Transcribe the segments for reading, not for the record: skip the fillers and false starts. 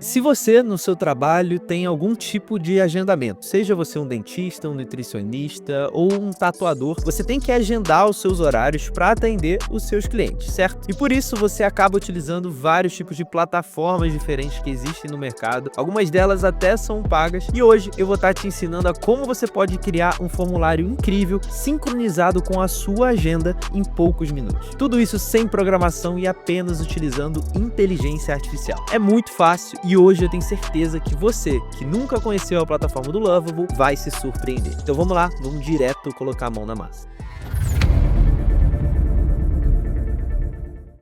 Se você, no seu trabalho, tem algum tipo de agendamento, seja você um dentista, um nutricionista ou um tatuador, você tem que agendar os seus horários para atender os seus clientes, certo? E por isso você acaba utilizando vários tipos de plataformas diferentes que existem no mercado. Algumas delas até são pagas. E hoje eu vou estar te ensinando a como você pode criar um formulário incrível, sincronizado com a sua agenda em poucos minutos. Tudo isso sem programação e apenas utilizando inteligência artificial. É muito fácil. E hoje eu tenho certeza que você, que nunca conheceu a plataforma do Lovable, vai se surpreender. Então vamos lá, vamos direto colocar a mão na massa.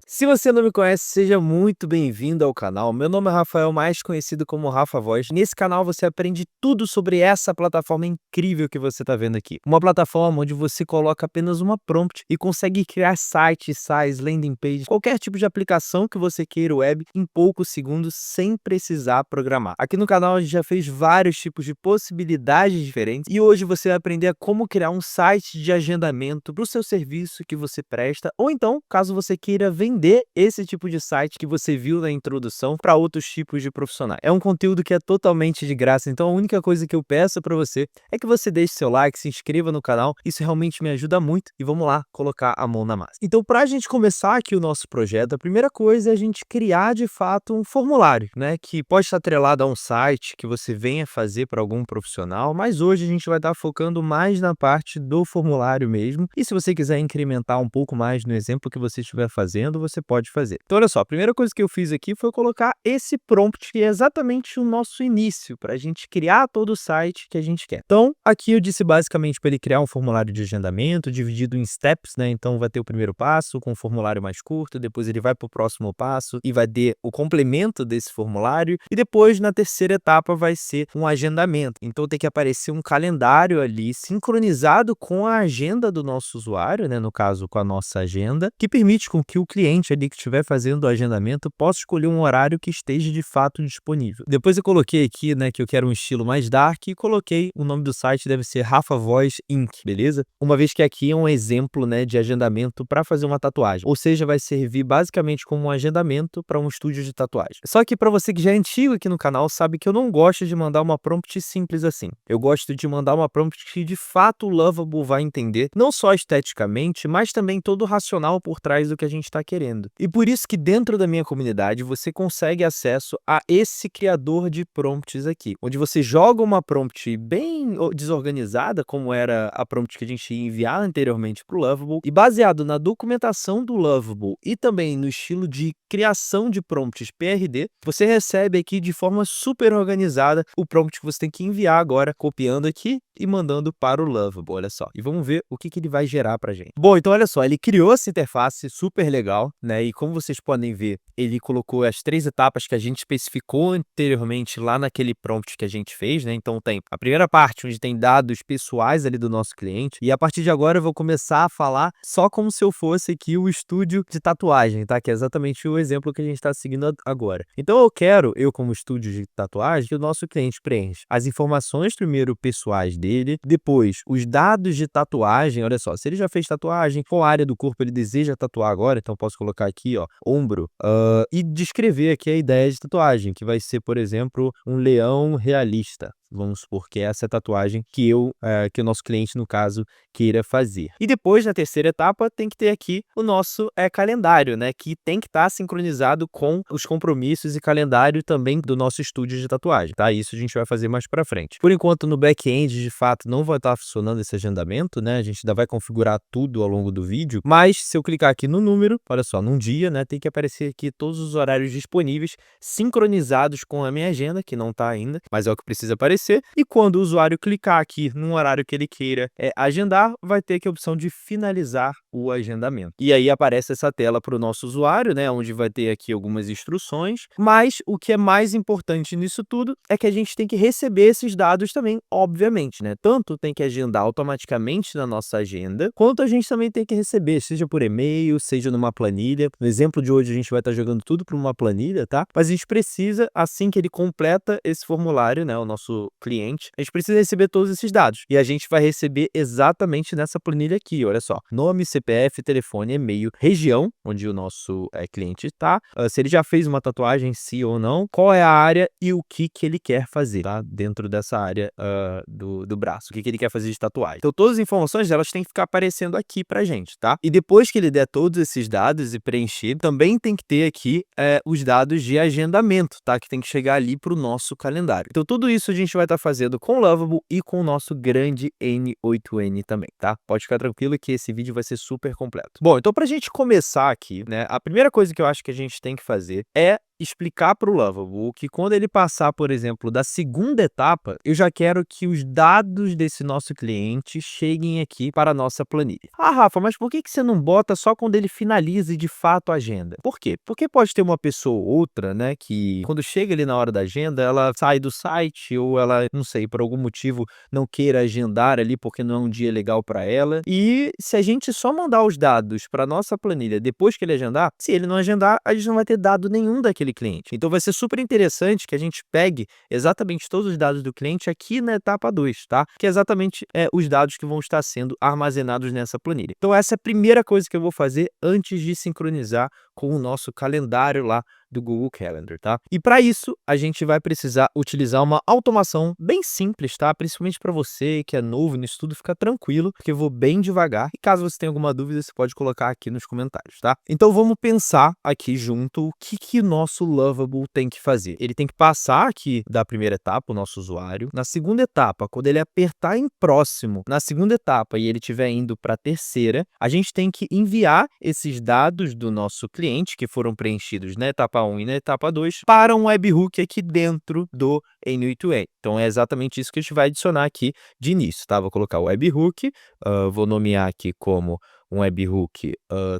Se você não me conhece, seja muito bem-vindo ao canal. Meu nome é Rafael, mais conhecido como Rafa Voz. Nesse canal você aprende tudo sobre essa plataforma incrível que você está vendo aqui. Uma plataforma onde você coloca apenas uma prompt e consegue criar sites, landing pages, qualquer tipo de aplicação que você queira web em poucos segundos sem precisar programar. Aqui no canal a gente já fez vários tipos de possibilidades diferentes e hoje você vai aprender a como criar um site de agendamento para o seu serviço que você presta, ou então, caso você queira vender esse tipo de site que você viu na introdução para outros tipos de profissionais. É um conteúdo que é totalmente de graça, então a única coisa que eu peço para você é que você deixe seu like, se inscreva no canal, isso realmente me ajuda muito e vamos lá colocar a mão na massa. Então, para a gente começar aqui o nosso projeto, a primeira coisa é a gente criar de fato um formulário, né, que pode estar atrelado a um site que você venha fazer para algum profissional, mas hoje a gente vai estar focando mais na parte do formulário mesmo, e se você quiser incrementar um pouco mais no exemplo que você estiver fazendo, você pode fazer. Então, olha só, a primeira coisa que eu fiz aqui foi colocar esse prompt, que é exatamente o nosso início, para a gente criar todo o site que a gente quer. Então, aqui eu disse basicamente para ele criar um formulário de agendamento, dividido em steps, né? Então, vai ter o primeiro passo, com um formulário mais curto, depois ele vai para o próximo passo e vai ter o complemento desse formulário, e depois, na terceira etapa, vai ser um agendamento. Então, tem que aparecer um calendário ali, sincronizado com a agenda do nosso usuário, né? No caso, com a nossa agenda, que permite com que o cliente ali que estiver fazendo o agendamento possa escolher um horário que esteja de fato disponível. Depois eu coloquei aqui, né, que eu quero um estilo mais dark e coloquei o nome do site, deve ser Rafa Voz Inc, beleza? Uma vez que aqui é um exemplo, né, de agendamento para fazer uma tatuagem, ou seja, vai servir basicamente como um agendamento para um estúdio de tatuagem. Só que para você que já é antigo aqui no canal, sabe que eu não gosto de mandar uma prompt simples assim. Eu gosto de mandar uma prompt que de fato o Lovable vai entender, não só esteticamente, mas também todo o racional por trás do que a gente está querendo. E por isso que dentro da minha comunidade você consegue acesso a esse criador de prompts aqui, onde você joga uma prompt bem desorganizada, como era a prompt que a gente ia enviar anteriormente para o Lovable, e baseado na documentação do Lovable e também no estilo de criação de prompts PRD, você recebe aqui de forma super organizada o prompt que você tem que enviar agora, copiando aqui e mandando para o Lovable, olha só. E vamos ver o que ele vai gerar pra gente. Bom, então olha só, ele criou essa interface super legal, né? E como vocês podem ver, ele colocou as 3 etapas que a gente especificou anteriormente lá naquele prompt que a gente fez, né? Então tem a primeira parte, onde tem dados pessoais ali do nosso cliente, e a partir de agora eu vou começar a falar só como se eu fosse aqui o estúdio de tatuagem, tá? Que é exatamente o exemplo que a gente está seguindo agora. Então eu como estúdio de tatuagem, que o nosso cliente preenche as informações primeiro pessoais dele, depois os dados de tatuagem, olha só, se ele já fez tatuagem, qual área do corpo ele deseja tatuar agora, então posso colocar aqui, ó, ombro, e descrever aqui a ideia de tatuagem, que vai ser, por exemplo, um leão realista. Vamos supor que essa é a tatuagem que que o nosso cliente, no caso, queira fazer. E depois, na terceira etapa, tem que ter aqui o nosso calendário, né? Que tem que estar sincronizado com os compromissos e calendário também do nosso estúdio de tatuagem, tá? Isso a gente vai fazer mais pra frente. Por enquanto, no back-end, de fato, não vai estar funcionando esse agendamento, né? A gente ainda vai configurar tudo ao longo do vídeo, mas se eu clicar aqui no número, olha só, num dia, né? Tem que aparecer aqui todos os horários disponíveis, sincronizados com a minha agenda, que não tá ainda, mas é o que precisa aparecer. E quando o usuário clicar aqui num horário que ele queira agendar, vai ter aqui a opção de finalizar o agendamento. E aí aparece essa tela para o nosso usuário, né, onde vai ter aqui algumas instruções, mas o que é mais importante nisso tudo é que a gente tem que receber esses dados também, obviamente, né? Tanto tem que agendar automaticamente na nossa agenda, quanto a gente também tem que receber, seja por e-mail, seja numa planilha. No exemplo de hoje a gente vai estar jogando tudo para uma planilha, tá? Mas a gente precisa, assim que ele completa esse formulário, né, o nosso cliente, a gente precisa receber todos esses dados. E a gente vai receber exatamente nessa planilha aqui, olha só. Nome, CPF, CPF, telefone, e-mail, região onde o nosso cliente está, se ele já fez uma tatuagem, sim ou não, qual é a área e o que ele quer fazer, tá? Dentro dessa área do braço, o que ele quer fazer de tatuagem. Então todas as informações elas têm que ficar aparecendo aqui pra gente, tá? E depois que ele der todos esses dados e preencher, também tem que ter aqui os dados de agendamento, tá? Que tem que chegar ali pro nosso calendário. Então tudo isso a gente vai estar fazendo com o Lovable e com o nosso grande N8N também, tá? Pode ficar tranquilo que esse vídeo vai ser super completo. Bom, então pra gente começar aqui, né, a primeira coisa que eu acho que a gente tem que fazer é explicar para o Lovable que quando ele passar, por exemplo, da segunda etapa, eu já quero que os dados desse nosso cliente cheguem aqui para a nossa planilha. Ah, Rafa, mas por que você não bota só quando ele finalize de fato a agenda? Por quê? Porque pode ter uma pessoa ou outra, né, que quando chega ali na hora da agenda, ela sai do site ou ela, não sei, por algum motivo não queira agendar ali porque não é um dia legal para ela. E se a gente só mandar os dados para nossa planilha depois que ele agendar, se ele não agendar, a gente não vai ter dado nenhum daquele cliente. Então vai ser super interessante que a gente pegue exatamente todos os dados do cliente aqui na etapa 2, tá? Que é exatamente os dados que vão estar sendo armazenados nessa planilha. Então essa é a primeira coisa que eu vou fazer antes de sincronizar com o nosso calendário lá do Google Calendar, tá? E para isso, a gente vai precisar utilizar uma automação bem simples, tá? Principalmente para você que é novo nisso tudo, fica tranquilo, porque eu vou bem devagar. E caso você tenha alguma dúvida, você pode colocar aqui nos comentários, tá? Então vamos pensar aqui junto o que o nosso Lovable tem que fazer. Ele tem que passar aqui da primeira etapa, o nosso usuário. Na segunda etapa, quando ele apertar em próximo, na segunda etapa e ele estiver indo para a terceira, a gente tem que enviar esses dados do nosso cliente que foram preenchidos na etapa 1 e na etapa 2 para um webhook aqui dentro do N8N. Então é exatamente isso que a gente vai adicionar aqui de início, tá? Vou colocar o webhook, vou nomear aqui como um webhook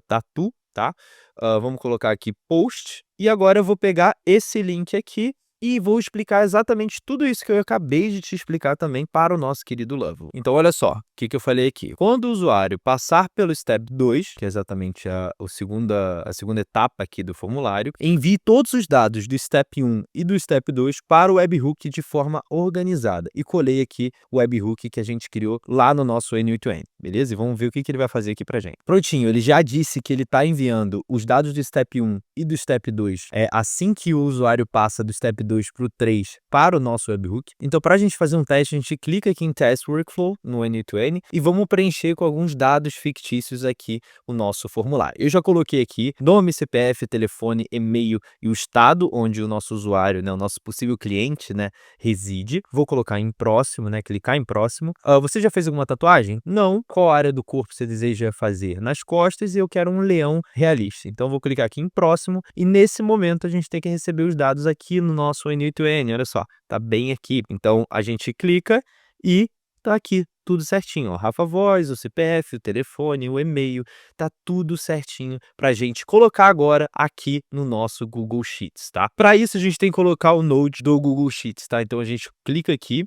tatu, tá? Vamos colocar aqui post e agora eu vou pegar esse link aqui e vou explicar exatamente tudo isso que eu acabei de te explicar também para o nosso querido Lovable. Então, olha só, o que eu falei aqui. Quando o usuário passar pelo Step 2, que é exatamente a segunda etapa aqui do formulário, envie todos os dados do Step 1 e do Step 2 para o webhook de forma organizada. E colei aqui o webhook que a gente criou lá no nosso N8N, beleza? E vamos ver o que ele vai fazer aqui pra gente. Prontinho, ele já disse que ele está enviando os dados do Step 1 e do Step 2 assim que o usuário passa do Step 2 para o 3 para o nosso webhook. Então, para a gente fazer um teste, a gente clica aqui em Test Workflow no N8N e vamos preencher com alguns dados fictícios aqui o nosso formulário. Eu já coloquei aqui nome, CPF, telefone, e-mail e o estado onde o nosso usuário, né, o nosso possível cliente, né, reside. Vou colocar em próximo, né, clicar em próximo. Você já fez alguma tatuagem? Não. Qual área do corpo você deseja fazer? Nas costas, e eu quero um leão realista. Então, vou clicar aqui em próximo e nesse momento a gente tem que receber os dados aqui no nosso N8N, olha só, tá bem aqui. Então a gente clica e tá aqui tudo certinho, ó. Rafa Voz, o CPF, o telefone, o e-mail, tá tudo certinho pra gente colocar agora aqui no nosso Google Sheets, tá? Para isso a gente tem que colocar o Node do Google Sheets, tá? Então a gente clica aqui,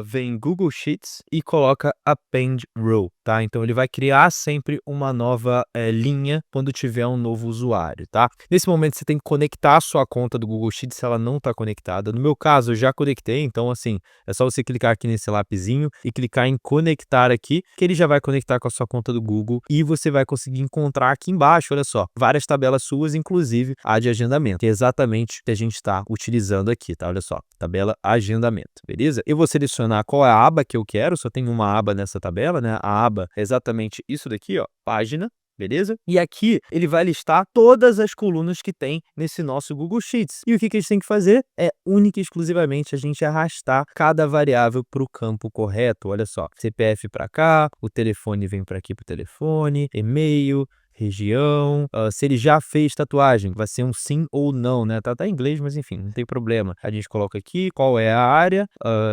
vem Google Sheets e coloca Append Row, tá? Então ele vai criar sempre uma nova linha quando tiver um novo usuário, tá? Nesse momento você tem que conectar a sua conta do Google Sheets se ela não está conectada. No meu caso, eu já conectei, então assim, é só você clicar aqui nesse lapisinho e clicar em conectar aqui, que ele já vai conectar com a sua conta do Google e você vai conseguir encontrar aqui embaixo, olha só, várias tabelas suas, inclusive a de agendamento, que é exatamente o que a gente está utilizando aqui, tá? Olha só, tabela agendamento, beleza? Eu vou selecionar qual é a aba que eu quero, só tem uma aba nessa tabela, né? A aba é exatamente isso daqui, ó, página. Beleza? E aqui ele vai listar todas as colunas que tem nesse nosso Google Sheets. E o que a gente tem que fazer é única e exclusivamente a gente arrastar cada variável para o campo correto. Olha só, CPF para cá, o telefone vem para aqui para o telefone, e-mail, região, se ele já fez tatuagem, vai ser um sim ou não, né? Tá em inglês, mas enfim, não tem problema. A gente coloca aqui qual é a área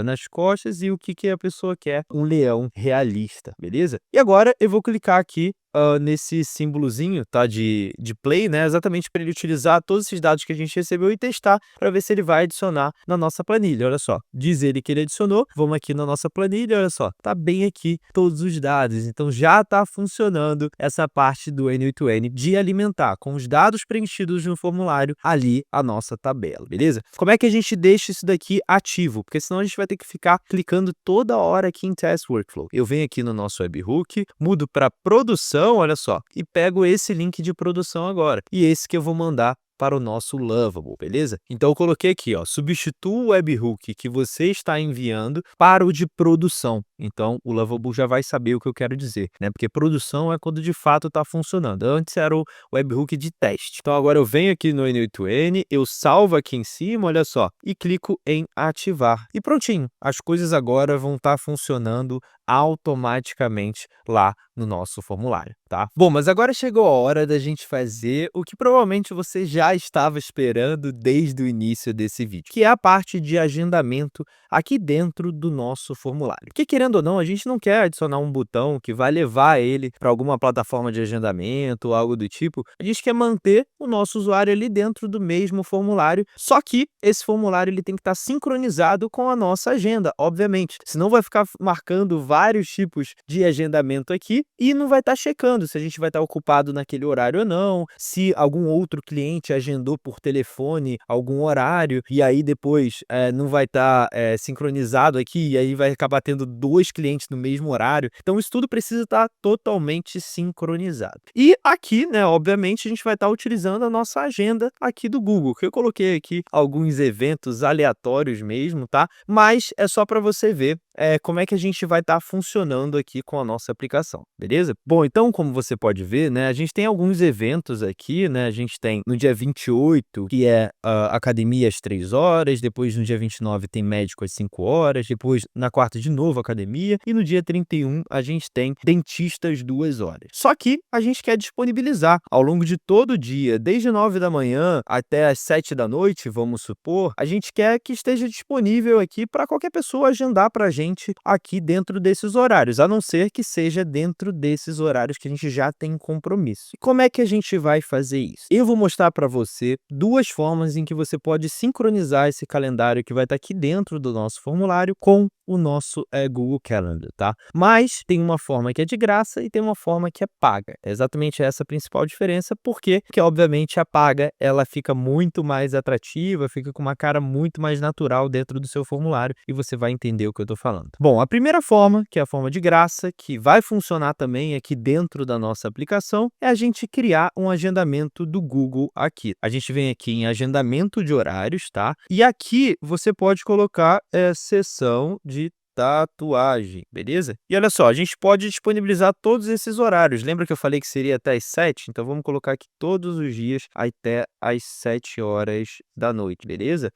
nas costas e o que a pessoa quer, um leão realista, beleza? E agora eu vou clicar aqui nesse símbolozinho, tá, de play, né, exatamente para ele utilizar todos esses dados que a gente recebeu e testar para ver se ele vai adicionar na nossa planilha. Olha só, diz ele que ele adicionou, vamos aqui na nossa planilha, olha só, tá bem aqui todos os dados, então já tá funcionando essa parte do N8N de alimentar com os dados preenchidos no formulário ali a nossa tabela, beleza? Como é que a gente deixa isso daqui ativo? Porque senão a gente vai ter que ficar clicando toda hora aqui em Test Workflow. Eu venho aqui no nosso webhook, mudo para produção produção, olha só, e pego esse link de produção agora, e esse que eu vou mandar para o nosso Lovable, beleza? Então eu coloquei aqui, ó, substitua o webhook que você está enviando para o de produção. Então o Lovable já vai saber o que eu quero dizer, né? Porque produção é quando de fato está funcionando. Antes era o webhook de teste. Então agora eu venho aqui no N8N, eu salvo aqui em cima, olha só, e clico em ativar. E prontinho, as coisas agora vão estar funcionando automaticamente lá no nosso formulário, tá? Bom, mas agora chegou a hora da gente fazer o que provavelmente você já estava esperando desde o início desse vídeo, que é a parte de agendamento aqui dentro do nosso formulário. Porque querendo ou não, a gente não quer adicionar um botão que vai levar ele para alguma plataforma de agendamento ou algo do tipo. A gente quer manter o nosso usuário ali dentro do mesmo formulário, só que esse formulário ele tem que estar sincronizado com a nossa agenda, obviamente. Senão vai ficar marcando vários tipos de agendamento aqui e não vai estar checando se a gente vai estar ocupado naquele horário ou não, se algum outro cliente agendou por telefone algum horário e aí depois não vai estar sincronizado aqui e aí vai acabar tendo 2 clientes no mesmo horário. Então isso tudo precisa estar totalmente sincronizado. E aqui, né, obviamente a gente vai estar utilizando a nossa agenda aqui do Google, que eu coloquei aqui alguns eventos aleatórios mesmo, tá? Mas é só para você ver como é que a gente vai estar funcionando aqui com a nossa aplicação, beleza? Bom, então como você pode ver, né, a gente tem alguns eventos aqui, né, a gente tem no dia 28, que é academia às 3 horas, depois no dia 29 tem médico às 5 horas, depois na quarta de novo academia e no dia 31 a gente tem dentista às 2 horas. Só que a gente quer disponibilizar ao longo de todo o dia, desde 9 da manhã até as 7 da noite, vamos supor, a gente quer que esteja disponível aqui para qualquer pessoa agendar para a gente aqui dentro desses horários, a não ser que seja dentro desses horários que a gente já tem compromisso. E como é que a gente vai fazer isso? Eu vou mostrar para você 2 formas em que você pode sincronizar esse calendário que vai estar aqui dentro do nosso formulário com o nosso Google Calendar, tá? Mas tem uma forma que é de graça e tem uma forma que é paga. É exatamente essa a principal diferença, porque obviamente a paga ela fica muito mais atrativa, fica com uma cara muito mais natural dentro do seu formulário e você vai entender o que eu estou falando. Bom, a primeira forma, que é a forma de graça, que vai funcionar também aqui dentro da nossa aplicação, é a gente criar um agendamento do Google aqui. A gente vem aqui em agendamento de horários, tá? E aqui você pode colocar seção de tatuagem, beleza? E olha só, a gente pode disponibilizar todos esses horários. Lembra que eu falei que seria até as 7? Então vamos colocar aqui todos os dias até as 7 horas da noite, beleza?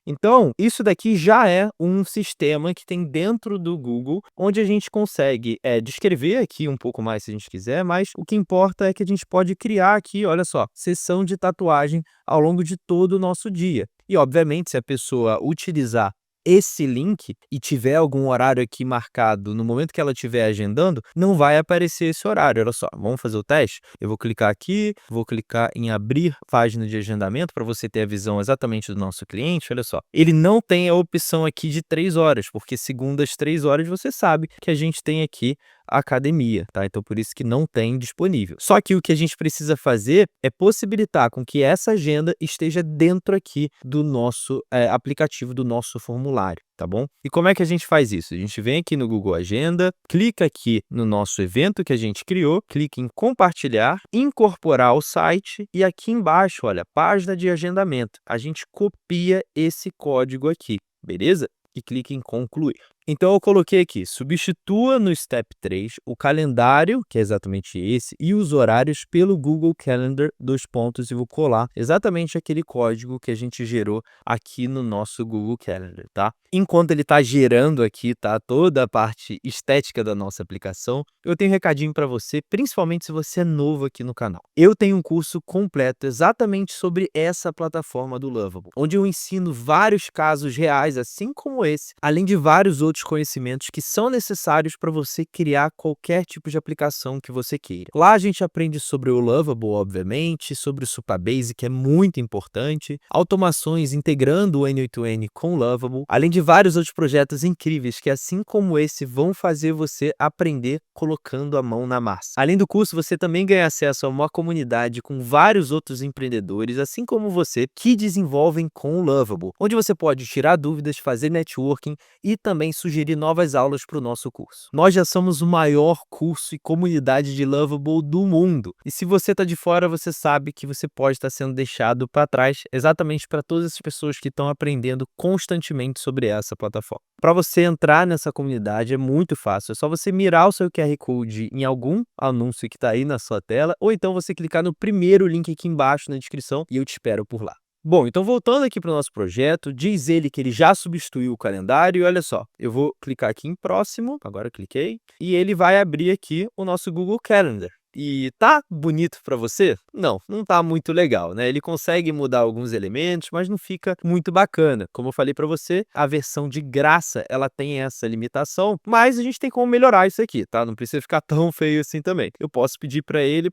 Então, isso daqui já é um sistema que tem dentro do Google, onde a gente consegue descrever aqui um pouco mais se a gente quiser, mas o que importa é que a gente pode criar aqui, olha só, sessão de tatuagem ao longo de todo o nosso dia. E, obviamente, se a pessoa utilizar esse link e tiver algum horário aqui marcado no momento que ela estiver agendando, não vai aparecer esse horário. Olha só, vamos fazer o teste? Eu vou clicar aqui, vou clicar em abrir página de agendamento para você ter a visão exatamente do nosso cliente. Olha só, ele não tem a opção aqui de 3 horas, porque segundo as 3 horas você sabe que a gente tem aqui a academia, tá? Então por isso que não tem disponível. Só que o que a gente precisa fazer é possibilitar com que essa agenda esteja dentro aqui do nosso aplicativo, do nosso formulário, tá bom? E como é que a gente faz isso? A gente vem aqui no Google Agenda, clica aqui no nosso evento que a gente criou, clica em compartilhar, incorporar ao site e aqui embaixo, olha, página de agendamento. A gente copia esse código aqui, beleza? E clica em concluir. Então eu coloquei aqui, substitua no Step 3 o calendário, que é exatamente esse, e os horários pelo Google Calendar, e vou colar exatamente aquele código que a gente gerou aqui no nosso Google Calendar, tá? Enquanto ele está gerando aqui, tá, toda a parte estética da nossa aplicação, eu tenho um recadinho para você, principalmente se você é novo aqui no canal. Eu tenho um curso completo exatamente sobre essa plataforma do Lovable, onde eu ensino vários casos reais, assim como esse, além de vários outros conhecimentos que são necessários para você criar qualquer tipo de aplicação que você queira. Lá a gente aprende sobre o Lovable, obviamente, sobre o Supabase, que é muito importante, automações integrando o N8N com o Lovable, além de vários outros projetos incríveis que, assim como esse, vão fazer você aprender colocando a mão na massa. Além do curso, você também ganha acesso a uma comunidade com vários outros empreendedores, assim como você, que desenvolvem com o Lovable, onde você pode tirar dúvidas, fazer networking e também sugerir novas aulas para o nosso curso. Nós já somos o maior curso e comunidade de Lovable do mundo. E se você está de fora, você sabe que você pode estar sendo deixado para trás exatamente para todas essas pessoas que estão aprendendo constantemente sobre essa plataforma. Para você entrar nessa comunidade é muito fácil, é só você mirar o seu QR Code em algum anúncio que está aí na sua tela, ou então você clicar no primeiro link aqui embaixo na descrição e eu te espero por lá. Bom, então voltando aqui para o nosso projeto, diz ele que ele já substituiu o calendário e olha só, eu vou clicar aqui em próximo, agora eu cliquei, e ele vai abrir aqui o nosso Google Calendar. E tá bonito para você? Não, não tá muito legal, né? Ele consegue mudar alguns elementos, mas não fica muito bacana. Como eu falei para você, a versão de graça, ela tem essa limitação, mas a gente tem como melhorar isso aqui, tá? Não precisa ficar tão feio assim também. Eu posso pedir para ele,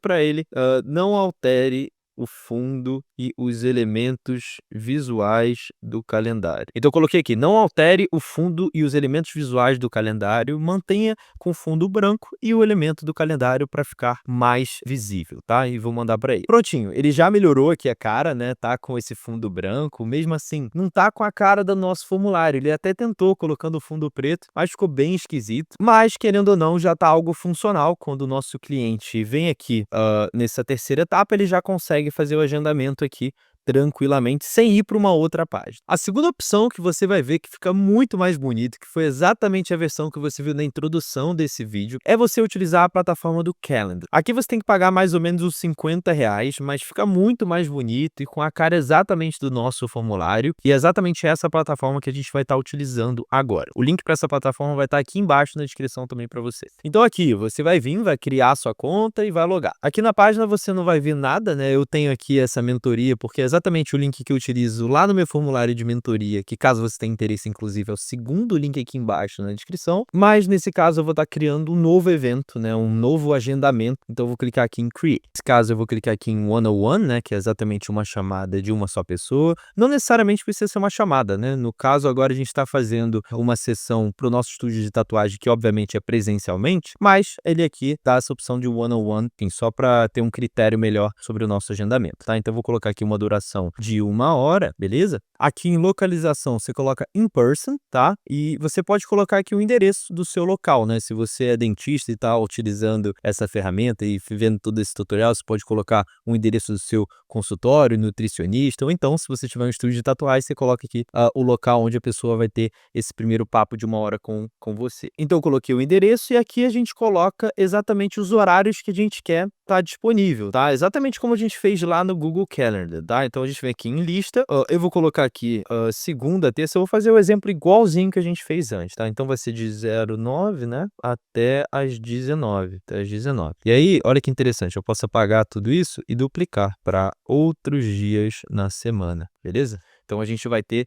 não altere o fundo e os elementos visuais do calendário. Então eu coloquei aqui, não altere o fundo e os elementos visuais do calendário, mantenha com fundo branco e o elemento do calendário para ficar mais visível, tá? E vou mandar para ele. Prontinho, ele já melhorou aqui a cara, né? Tá com esse fundo branco, mesmo assim, não tá com a cara do nosso formulário. Ele até tentou colocando o fundo preto, mas ficou bem esquisito. Mas, querendo ou não, já tá algo funcional. Quando o nosso cliente vem aqui nessa terceira etapa, ele já consegue fazer o agendamento aqui tranquilamente, sem ir para uma outra página. A segunda opção que você vai ver que fica muito mais bonito, que foi exatamente a versão que você viu na introdução desse vídeo, é você utilizar a plataforma do Calendar. Aqui você tem que pagar mais ou menos uns R$50, mas fica muito mais bonito e com a cara exatamente do nosso formulário, e é exatamente essa plataforma que a gente vai estar utilizando agora. O link para essa plataforma vai estar aqui embaixo na descrição também para você. Então aqui, você vai vir, vai criar a sua conta e vai logar. Aqui na página você não vai ver nada, né? Eu tenho aqui essa mentoria, porque é exatamente o link que eu utilizo lá no meu formulário de mentoria, que caso você tenha interesse, inclusive, é o segundo link aqui embaixo na descrição, mas nesse caso eu vou estar criando um novo evento, né, um novo agendamento, então eu vou clicar aqui em Create. Nesse caso eu vou clicar aqui em One-on-One, né, que é exatamente uma chamada de uma só pessoa, não necessariamente precisa ser uma chamada, né, no caso agora a gente está fazendo uma sessão para o nosso estúdio de tatuagem, que obviamente é presencialmente, mas ele aqui dá essa opção de One-on-One, só para ter um critério melhor sobre o nosso agendamento, tá? Então eu vou colocar aqui uma duração de 1 hora, beleza? Aqui em localização você coloca in person, tá? E você pode colocar aqui o endereço do seu local, né? Se você é dentista e está utilizando essa ferramenta e vendo todo esse tutorial, você pode colocar o endereço do seu consultório, nutricionista, ou então, se você tiver um estúdio de tatuagem, você coloca aqui o local onde a pessoa vai ter esse primeiro papo de 1 hora com você. Então eu coloquei o endereço e aqui a gente coloca exatamente os horários que a gente quer estar disponível, tá? Exatamente como a gente fez lá no Google Calendar, tá? Então a gente vem aqui em lista, eu vou colocar aqui segunda, terça, eu vou fazer o exemplo igualzinho que a gente fez antes, tá? Então vai ser de 09, né, até as 19, E aí, olha que interessante, eu posso apagar tudo isso e duplicar para outros dias na semana, beleza? Então a gente vai ter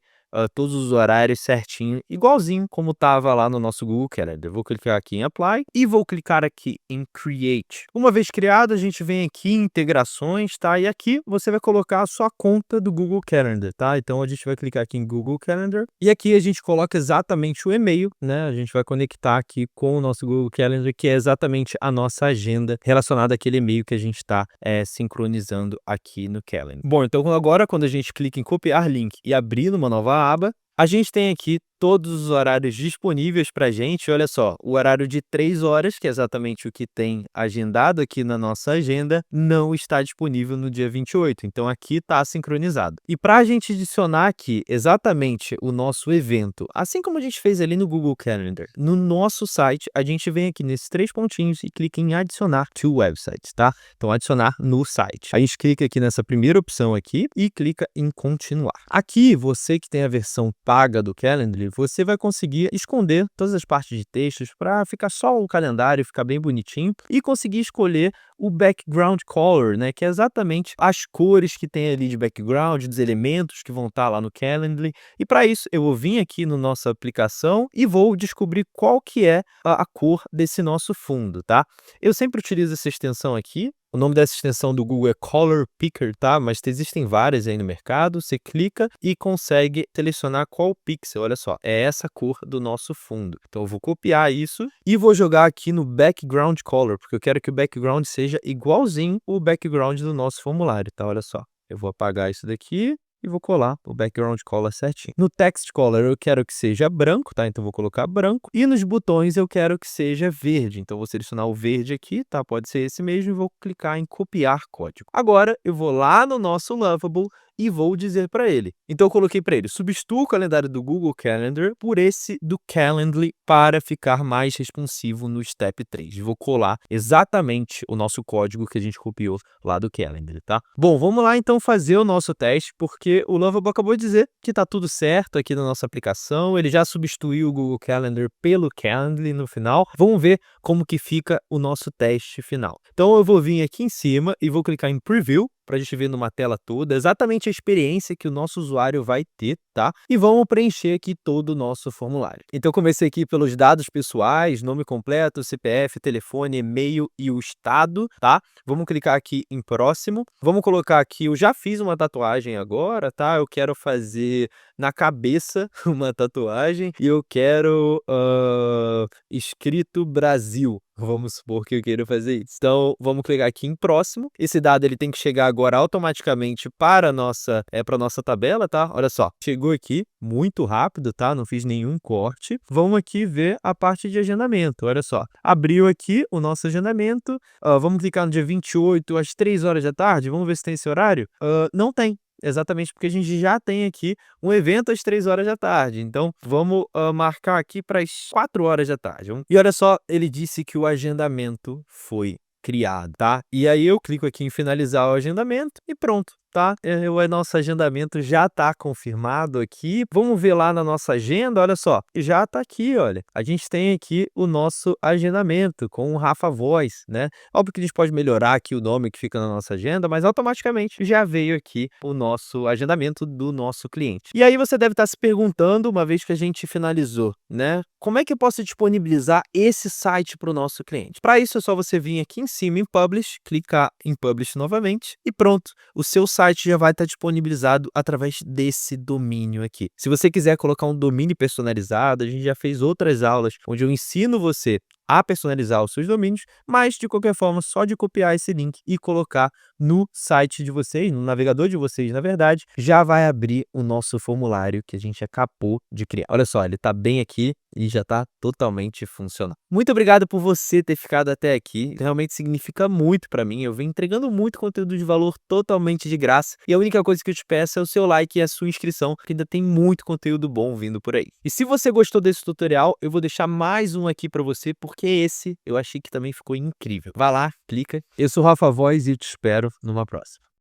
todos os horários certinho, igualzinho como estava lá no nosso Google Calendar. Eu vou clicar aqui em Apply e vou clicar aqui em Create. Uma vez criado, a gente vem aqui em integrações, tá? E aqui você vai colocar a sua conta do Google Calendar, tá? Então a gente vai clicar aqui em Google Calendar e aqui a gente coloca exatamente o e-mail, né? A gente vai conectar aqui com o nosso Google Calendar, que é exatamente a nossa agenda relacionada àquele e-mail que a gente está sincronizando aqui no Calendar. Bom, então agora quando a gente clica em copiar link e abrir numa nova aba, a gente tem aqui todos os horários disponíveis para a gente. Olha só, o horário de 3 horas, que é exatamente o que tem agendado aqui na nossa agenda, não está disponível no dia 28. Então aqui está sincronizado. E para a gente adicionar aqui exatamente o nosso evento, assim como a gente fez ali no Google Calendar, no nosso site, a gente vem aqui nesses 3 pontinhos e clica em adicionar to websites, tá? Então adicionar no site. A gente clica aqui nessa primeira opção aqui e clica em continuar. Aqui, você que tem a versão paga do Calendly, você vai conseguir esconder todas as partes de textos para ficar só o calendário, ficar bem bonitinho e conseguir escolher o background color, né, que é exatamente as cores que tem ali de background, dos elementos que vão estar lá no Calendly. E para isso, eu vou vir aqui na nossa aplicação e vou descobrir qual que é a cor desse nosso fundo, tá? Eu sempre utilizo essa extensão aqui. O nome dessa extensão do Google é Color Picker, tá? Mas existem várias aí no mercado. Você clica e consegue selecionar qual pixel. Olha só, é essa cor do nosso fundo. Então eu vou copiar isso e vou jogar aqui no Background Color, porque eu quero que o background seja igualzinho o background do nosso formulário, tá? Olha só, eu vou apagar isso daqui e vou colar o background color certinho. No text color eu quero que seja branco, tá? Então vou colocar branco. E nos botões eu quero que seja verde. Então vou selecionar o verde aqui, tá? Pode ser esse mesmo e vou clicar em copiar código. Agora eu vou lá no nosso Lovable e vou dizer para ele. Então eu coloquei para ele, substitua o calendário do Google Calendar por esse do Calendly para ficar mais responsivo no Step 3. Vou colar exatamente o nosso código que a gente copiou lá do Calendly, tá? Bom, vamos lá então fazer o nosso teste, porque o Lovable acabou de dizer que tá tudo certo aqui na nossa aplicação, ele já substituiu o Google Calendar pelo Calendly no final. Vamos ver como que fica o nosso teste final. Então eu vou vir aqui em cima e vou clicar em Preview, para a gente ver numa tela toda, exatamente a experiência que o nosso usuário vai ter, tá? E vamos preencher aqui todo o nosso formulário. Então, eu comecei aqui pelos dados pessoais, nome completo, CPF, telefone, e-mail e o estado, tá? Vamos clicar aqui em próximo. Vamos colocar aqui, eu já fiz uma tatuagem agora, tá? Eu quero fazer na cabeça uma tatuagem e eu quero escrito Brasil. Vamos supor que eu queira fazer isso. Então, vamos clicar aqui em próximo. Esse dado ele tem que chegar agora automaticamente para a nossa tabela, tá? Olha só, chegou aqui muito rápido, tá? Não fiz nenhum corte. Vamos aqui ver a parte de agendamento. Olha só, abriu aqui o nosso agendamento. Vamos clicar no dia 28 às 3 horas da tarde. Vamos ver se tem esse horário. Não tem. Exatamente porque a gente já tem aqui um evento às 3 horas da tarde. Então, vamos marcar aqui para as 4 horas da tarde. E olha só, ele disse que o agendamento foi criado, tá? E aí eu clico aqui em finalizar o agendamento e pronto, tá? O nosso agendamento já tá confirmado aqui. Vamos ver lá na nossa agenda, olha só, já tá aqui, olha. A gente tem aqui o nosso agendamento com o Rafa Voz, né? Óbvio que a gente pode melhorar aqui o nome que fica na nossa agenda, mas automaticamente já veio aqui o nosso agendamento do nosso cliente. E aí você deve estar se perguntando, uma vez que a gente finalizou, né? Como é que eu posso disponibilizar esse site para o nosso cliente? Para isso é só você vir aqui em cima em Publish, clicar em Publish novamente e pronto. O seu site já vai estar disponibilizado através desse domínio aqui. Se você quiser colocar um domínio personalizado, a gente já fez outras aulas onde eu ensino você a personalizar os seus domínios, mas de qualquer forma, só de copiar esse link e colocar no site de vocês, no navegador de vocês, na verdade, já vai abrir o nosso formulário que a gente acabou de criar. Olha só, ele está bem aqui e já está totalmente funcionando. Muito obrigado por você ter ficado até aqui, realmente significa muito para mim, eu venho entregando muito conteúdo de valor totalmente de graça e a única coisa que eu te peço é o seu like e a sua inscrição, porque ainda tem muito conteúdo bom vindo por aí. E se você gostou desse tutorial, eu vou deixar mais um aqui para você, porque esse eu achei que também ficou incrível. Vai lá, clica. Eu sou o Rafa Voz e te espero numa próxima.